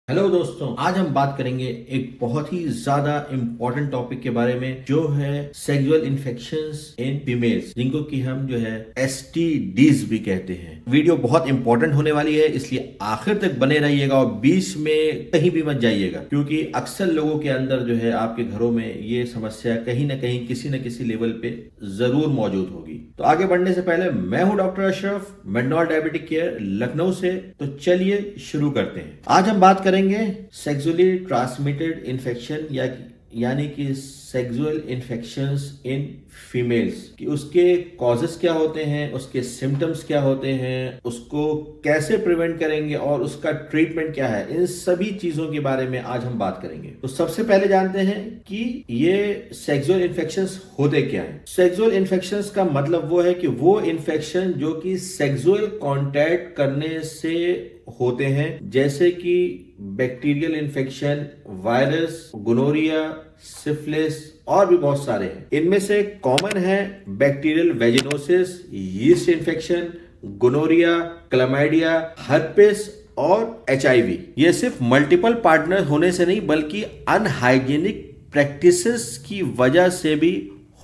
Hello दोस्तों, आज हम बात करेंगे एक बहुत ही ज्यादा इम्पोर्टेंट टॉपिक के बारे में जो है सेक्सुअल इन्फेक्शंस इन फीमेल्स, जिनको कि हम जो है एसटीडीज भी कहते हैं। वीडियो बहुत इंपॉर्टेंट होने वाली है, इसलिए आखिर तक बने रहिएगा और बीच में कहीं भी मत जाइएगा, क्योंकि अक्सर लोगों के अंदर जो है आपके घरों में ये समस्या कहीं ना कहीं किसी न किसी लेवल पे जरूर मौजूद होगी। तो आगे बढ़ने से पहले मैं हूं doctor Ashraf, Mednol diabetic care Lucknow से। तो चलिए शुरू करते हैं। आज हम बात करेंगे सेक्सुअली ट्रांसमिटेड इन्फेक्शन यानी कि सेक्सुअल इन्फेक्शंस इन फीमेल्स कि उसके कॉजेस क्या होते हैं, उसके सिम्टम्स क्या होते हैं, उसको कैसे प्रिवेंट करेंगे और उसका ट्रीटमेंट क्या है। इन सभी चीजों के बारे में आज हम बात करेंगे। तो सबसे पहले जानते हैं कि ये सेक्सुअल इन्फेक्शंस होते क्या हैं। सेक्सुअल इन्फेक्शंस का मतलब वो है कि वो इन्फेक्शन जो कि सेक्सुअल कांटेक्ट करने से होते हैं, जैसे कि bacterial infection, virus, gonorrhoea, syphilis और भी बहुत सारे हैं। इनमें से कॉमन है bacterial vaginosis, yeast infection, gonorrhoea, chlamydia, herpes और एचआईवी। ये सिर्फ मल्टीपल पार्टनर होने से नहीं बल्कि अनहाइजीनिक प्रैक्टिसेस की वजह से भी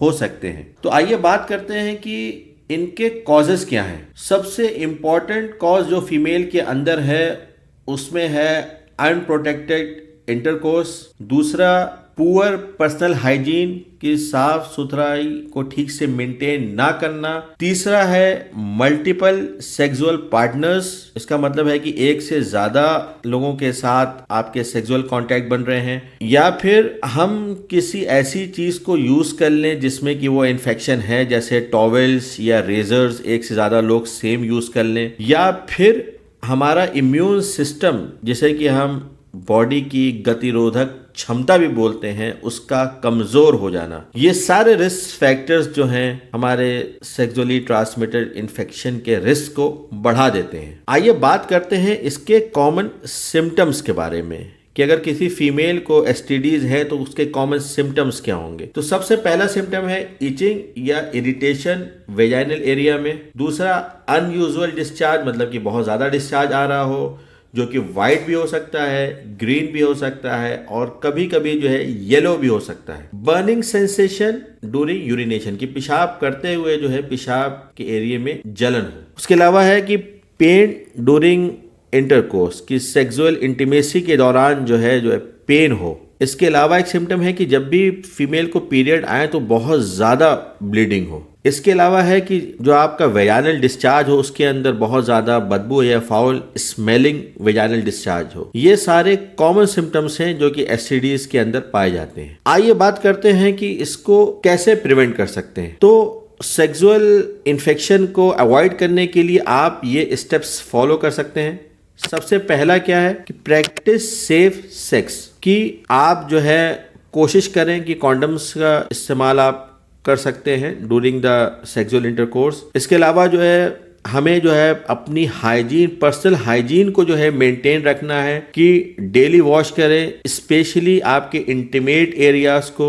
हो सकते हैं। तो आइए बात करते हैं कि इनके कॉजेस क्या हैं। सबसे इंपॉर्टेंट कॉज जो फीमेल के अंदर है उसमें है अनप्रोटेक्टेड इंटरकोर्स। दूसरा, पुअर पर्सनल हाइजीन की साफ सुथराई को ठीक से मेंटेन ना करना। तीसरा है मल्टीपल सेक्सुअल पार्टनर्स। इसका मतलब है कि एक से ज्यादा लोगों के साथ आपके सेक्सुअल कांटेक्ट बन रहे हैं, या फिर हम किसी ऐसी चीज को यूज कर लें जिसमें कि वो इन्फेक्शन है, जैसे टॉवेल्स या रेजर्स एक से ज्यादा लोग सेम यूज कर लें, या फिर हमारा इम्यून सिस्टम जिसे कि हम बॉडी की गतिरोधक क्षमता भी बोलते हैं, उसका कमजोर हो जाना। ये सारे रिस्क फैक्टर्स जो हैं हमारे सेक्सुअली ट्रांसमिटेड इन्फेक्शन के रिस्क को बढ़ा देते हैं। आइए बात करते हैं इसके कॉमन सिम्टम्स के बारे में कि अगर किसी फीमेल को एसटीडीज है तो उसके कॉमन सिम्टम्स क्या होंगे। तो सबसे पहला सिम्टम है इचिंग या इरिटेशन वेजाइनल एरिया में। दूसरा, अनयूजुअल डिस्चार्ज, मतलब कि बहुत ज्यादा डिस्चार्ज आ रहा हो, जो कि वाइट भी हो सकता है, ग्रीन भी हो सकता है और कभी कभी जो है येलो भी हो सकता है। बर्निंग सेंसेशन ड्यूरिंग यूरिनेशन, की पेशाब करते हुए जो है पेशाब के एरिया में जलन हो। उसके अलावा है कि पेन ड्यूरिंग इंटरकोर्स, की सेक्सुअल इंटीमेसी के दौरान जो है पेन हो। इसके अलावा एक सिम्टम है कि जब भी फीमेल को पीरियड आए तो बहुत ज्यादा ब्लीडिंग हो। इसके अलावा है कि जो आपका वेजाइनल डिस्चार्ज हो उसके अंदर बहुत ज्यादा बदबू या फाउल स्मेलिंग वेजाइनल डिस्चार्ज हो। ये सारे कॉमन सिम्टम्स हैं जो कि एसटीडीज के अंदर पाए जाते हैं। आइए बात करते हैं कि इसको कैसे प्रिवेंट कर सकते हैं। तो सेक्सुअल इन्फेक्शन को अवॉइड करने के लिए आप ये स्टेप्स फॉलो कर सकते हैं। सबसे पहला क्या है कि प्रैक्टिस सेफ सेक्स, कि आप जो है कोशिश करें कि कॉन्डम्स का इस्तेमाल आप कर सकते हैं ड्यूरिंग द सेक्सुअल इंटरकोर्स। इसके अलावा जो है हमें जो है अपनी हाइजीन, पर्सनल हाइजीन को जो है मेंटेन रखना है कि डेली वॉश करें, स्पेशली आपके इंटीमेट एरियाज को,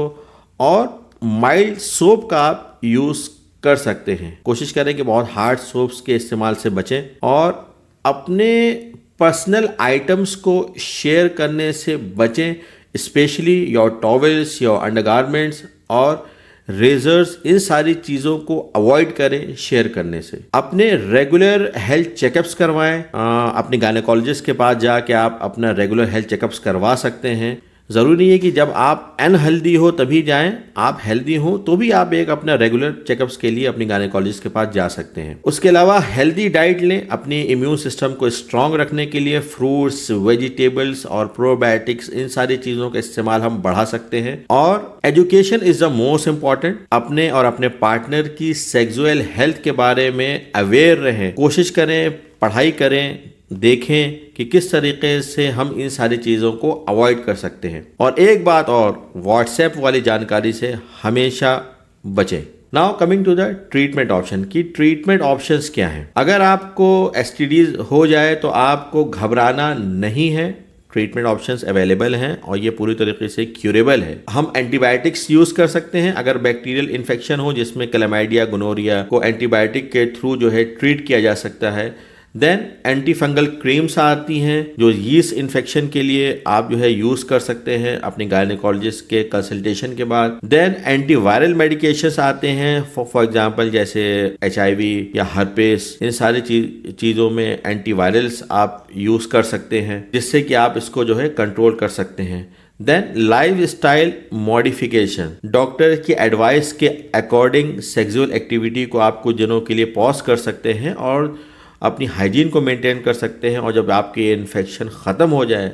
और माइल्ड सोप का आप यूज कर सकते हैं। कोशिश करें कि बहुत हार्ड सोप्स के इस्तेमाल से बचें और अपने पर्सनल आइटम्स को शेयर करने से बचें, specially your towels, your undergarments और रेजर्स। इन सारी चीजों को अवॉइड करें शेयर करने से। अपने रेगुलर हेल्थ चेकअप्स करवाएं। अपने गायनेकोलॉजिस्ट के पास जाके आप अपना रेगुलर हेल्थ चेकअप्स करवा सकते हैं। जरूरी नहीं है कि जब आप अनहेल्दी हो तभी जाएं, आप हेल्दी हो तो भी आप एक अपना रेगुलर चेकअप्स के लिए अपनी गायनेकोलॉजिस्ट के पास जा सकते हैं। उसके अलावा हेल्दी डाइट लें अपनी इम्यून सिस्टम को स्ट्रांग रखने के लिए। फ्रूट्स, वेजिटेबल्स और प्रोबायोटिक्स, इन सारी चीजों का इस्तेमाल हम बढ़ा सकते हैं। और education is the most important. अपने और अपने पार्टनर की सेक्सुअल हेल्थ के बारे में अवेयर रहें। कोशिश करें, पढ़ाई करें, देखें कि किस तरीके से हम इन सारी चीज़ों को अवॉइड कर सकते हैं। और एक बात और, व्हाट्सएप वाली जानकारी से हमेशा बचें। Now coming to the treatment option, की ट्रीटमेंट ऑप्शंस क्या हैं। अगर आपको एसटीडीज हो जाए तो आपको घबराना नहीं है। ट्रीटमेंट ऑप्शंस अवेलेबल हैं और ये पूरी तरीके से क्यूरेबल है। हम एंटीबायोटिक्स यूज कर सकते हैं अगर बैक्टीरियल इन्फेक्शन हो, जिसमें क्लैमाइडिया, गोनोरिया को एंटीबायोटिक के थ्रू जो है ट्रीट किया जा सकता है। देन एंटी फंगल क्रीम्स आती हैं जो यीस्ट इन्फेक्शन के लिए आप जो है यूज कर सकते हैं अपने गायनेकोलॉजिस्ट के कंसल्टेशन के बाद। देन एंटीवायरल मेडिकेशंस आते हैं फॉर एग्जांपल जैसे HIV या हर्पेस, इन सारी चीजों में एंटीवायरल्स आप यूज कर सकते हैं जिससे कि आप इसको जो है कंट्रोल कर सकते हैं। Then life style modification, doctor की एडवाइस के अकॉर्डिंग सेक्सुअल एक्टिविटी को आप कुछ दिनों के लिए पॉज कर सकते हैं और अपनी हाइजीन को मेंटेन कर सकते हैं, और जब आपकी इन्फेक्शन ख़त्म हो जाए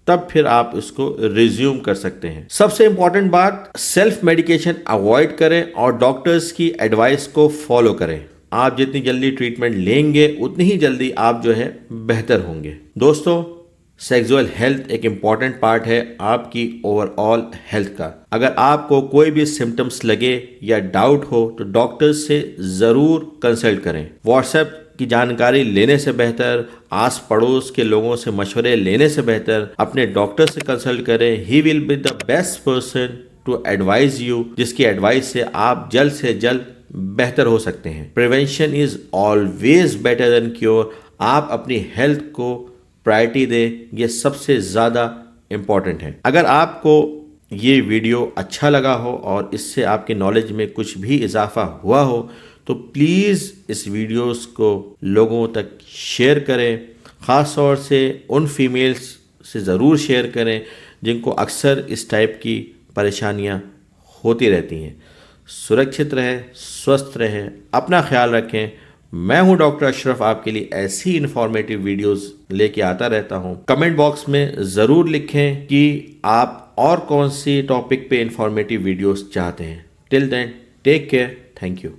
तब फिर आप इसको रिज्यूम कर सकते हैं। सबसे इंपॉर्टेंट बात, सेल्फ मेडिकेशन अवॉइड करें और डॉक्टर्स की एडवाइस को फॉलो करें। आप जितनी जल्दी ट्रीटमेंट लेंगे उतनी ही जल्दी आप जो है बेहतर होंगे। दोस्तों, सेक्सुअल हेल्थ एक इम्पॉर्टेंट पार्ट है आपकी ओवरऑल हेल्थ का। अगर आपको कोई भी सिम्टम्स लगे या डाउट हो तो डॉक्टर से ज़रूर कंसल्ट करें। व्हाट्सएप की जानकारी लेने से बेहतर, आस पड़ोस के लोगों से मशवरे लेने से बेहतर अपने डॉक्टर से कंसल्ट करें। He will be the best person to advise you, जिसकी एडवाइस से आप जल्द से जल्द बेहतर हो सकते हैं। Prevention is always better than cure. आप अपनी हेल्थ को प्रायोरिटी दें, ये सबसे ज़्यादा इम्पॉर्टेंट है। अगर आपको ये वीडियो अच्छा लगा हो और इससे आपके नॉलेज में कुछ भी इजाफा हुआ हो तो प्लीज़ इस वीडियोस को लोगों तक शेयर करें। ख़ास तौर से उन फीमेल्स से ज़रूर शेयर करें जिनको अक्सर इस टाइप की परेशानियां होती रहती हैं। सुरक्षित रहें, स्वस्थ रहें, अपना ख्याल रखें। मैं हूं डॉक्टर अशरफ, आपके लिए ऐसी इन्फॉर्मेटिव वीडियोस लेके आता रहता हूं। कमेंट बॉक्स में ज़रूर लिखें कि आप और कौन सी टॉपिक पे इन्फॉर्मेटिव वीडियोस चाहते हैं। Till then, take care, thank you.